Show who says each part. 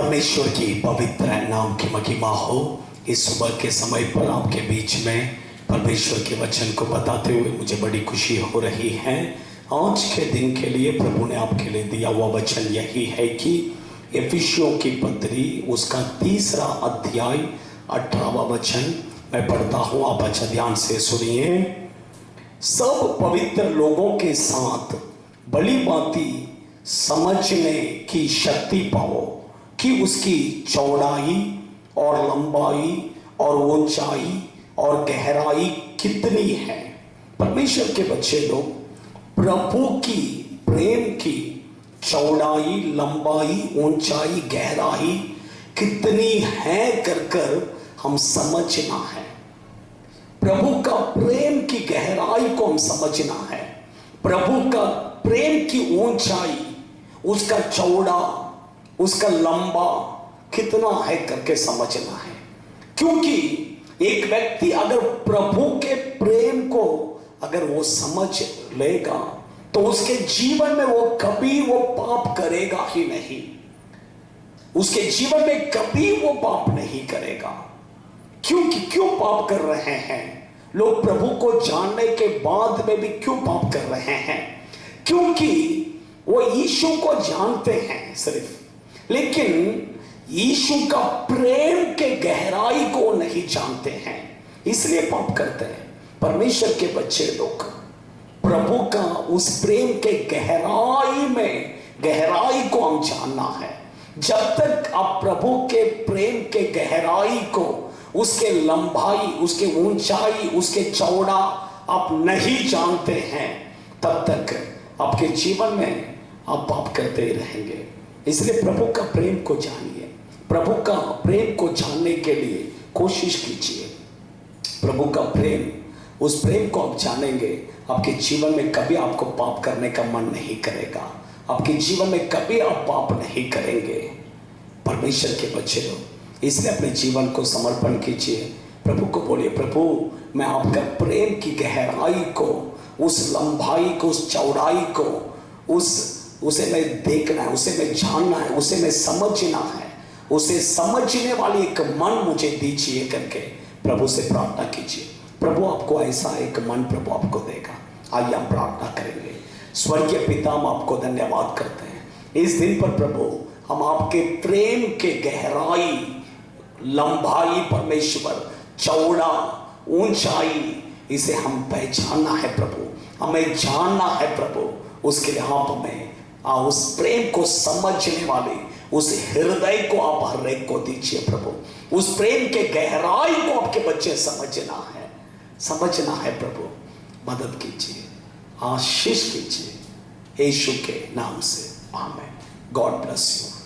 Speaker 1: परमेश्वर की पवित्र नाम की महिमा हो। इस सुबह के समय पर आपके बीच में परमेश्वर के वचन को बताते हुए मुझे बड़ी खुशी हो रही है। आज के दिन के लिए प्रभु ने आपके लिए दिया हुआ वचन यही है कि एफिसियों की पत्री उसका 3 अध्याय 18वां वचन मैं पढ़ता हूँ, आप अच्छा ध्यान से सुनिए। सब पवित्र लोगों के साथ भली भांति समझने की शक्ति पाओ कि उसकी चौड़ाई और लंबाई और ऊंचाई और गहराई कितनी है। परमेश्वर के बच्चे लोग, प्रभु की प्रेम की चौड़ाई, लंबाई, ऊंचाई, गहराई कितनी है कर हम समझना है। प्रभु का प्रेम की गहराई को हम समझना है। प्रभु का प्रेम की ऊंचाई, उसका चौड़ा, उसका लंबा कितना है करके समझना है। क्योंकि एक व्यक्ति अगर प्रभु के प्रेम को अगर वो समझ लेगा तो उसके जीवन में वो कभी वो पाप करेगा ही नहीं। उसके जीवन में कभी वो पाप नहीं करेगा। क्यों पाप कर रहे हैं लोग? प्रभु को जानने के बाद में भी क्यों पाप कर रहे हैं? क्योंकि वो यीशु को जानते हैं सिर्फ, लेकिन यीशु का प्रेम के गहराई को नहीं जानते हैं, इसलिए पाप करते हैं। परमेश्वर के बच्चे लोग, प्रभु का उस प्रेम के गहराई को हम जानना है। जब तक आप प्रभु के प्रेम के गहराई को, उसके लंबाई, उसके ऊंचाई, उसके चौड़ा आप नहीं जानते हैं, तब तक आपके जीवन में आप पाप करते ही रहेंगे। इसलिए प्रभु का प्रेम को जानिए। प्रभु का प्रेम को जानने के लिए कोशिश कीजिए। प्रभु का प्रेम, उस प्रेम को आप जानेंगे, आपके जीवन में कभी आपको पाप करने का मन नहीं करेगा। आपके जीवन में कभी आप पाप नहीं करेंगे। परमेश्वर के बच्चे लोग, इसलिए अपने जीवन को समर्पण कीजिए। प्रभु को बोलिए, प्रभु मैं आपका प्रेम की गहराई को, उस लंबाई को, उस चौड़ाई को, उसे मैं देखना है, उसे मैं जानना है, उसे मैं समझना है। उसे समझने वाली एक मन मुझे दीजिए करके प्रभु से प्रार्थना कीजिए। प्रभु आपको ऐसा एक मन प्रभु आपको देगा। आइए हम प्रार्थना करेंगे। स्वर्गीय पिता, हम आपको धन्यवाद करते हैं इस दिन पर। प्रभु हम आपके प्रेम के गहराई, लंबाई, परमेश्वर चौड़ा, ऊंचाई, इसे हम पहचानना है प्रभु, हमें जानना है प्रभु। उसके लिए आप हमें उस प्रेम को समझने वाले उस हृदय को आप हर एक को दीजिए प्रभु। उस प्रेम के गहराई को आपके बच्चे समझना है प्रभु। मदद कीजिए, आशीष कीजिए, यीशु के नाम से, आमीन। God bless you.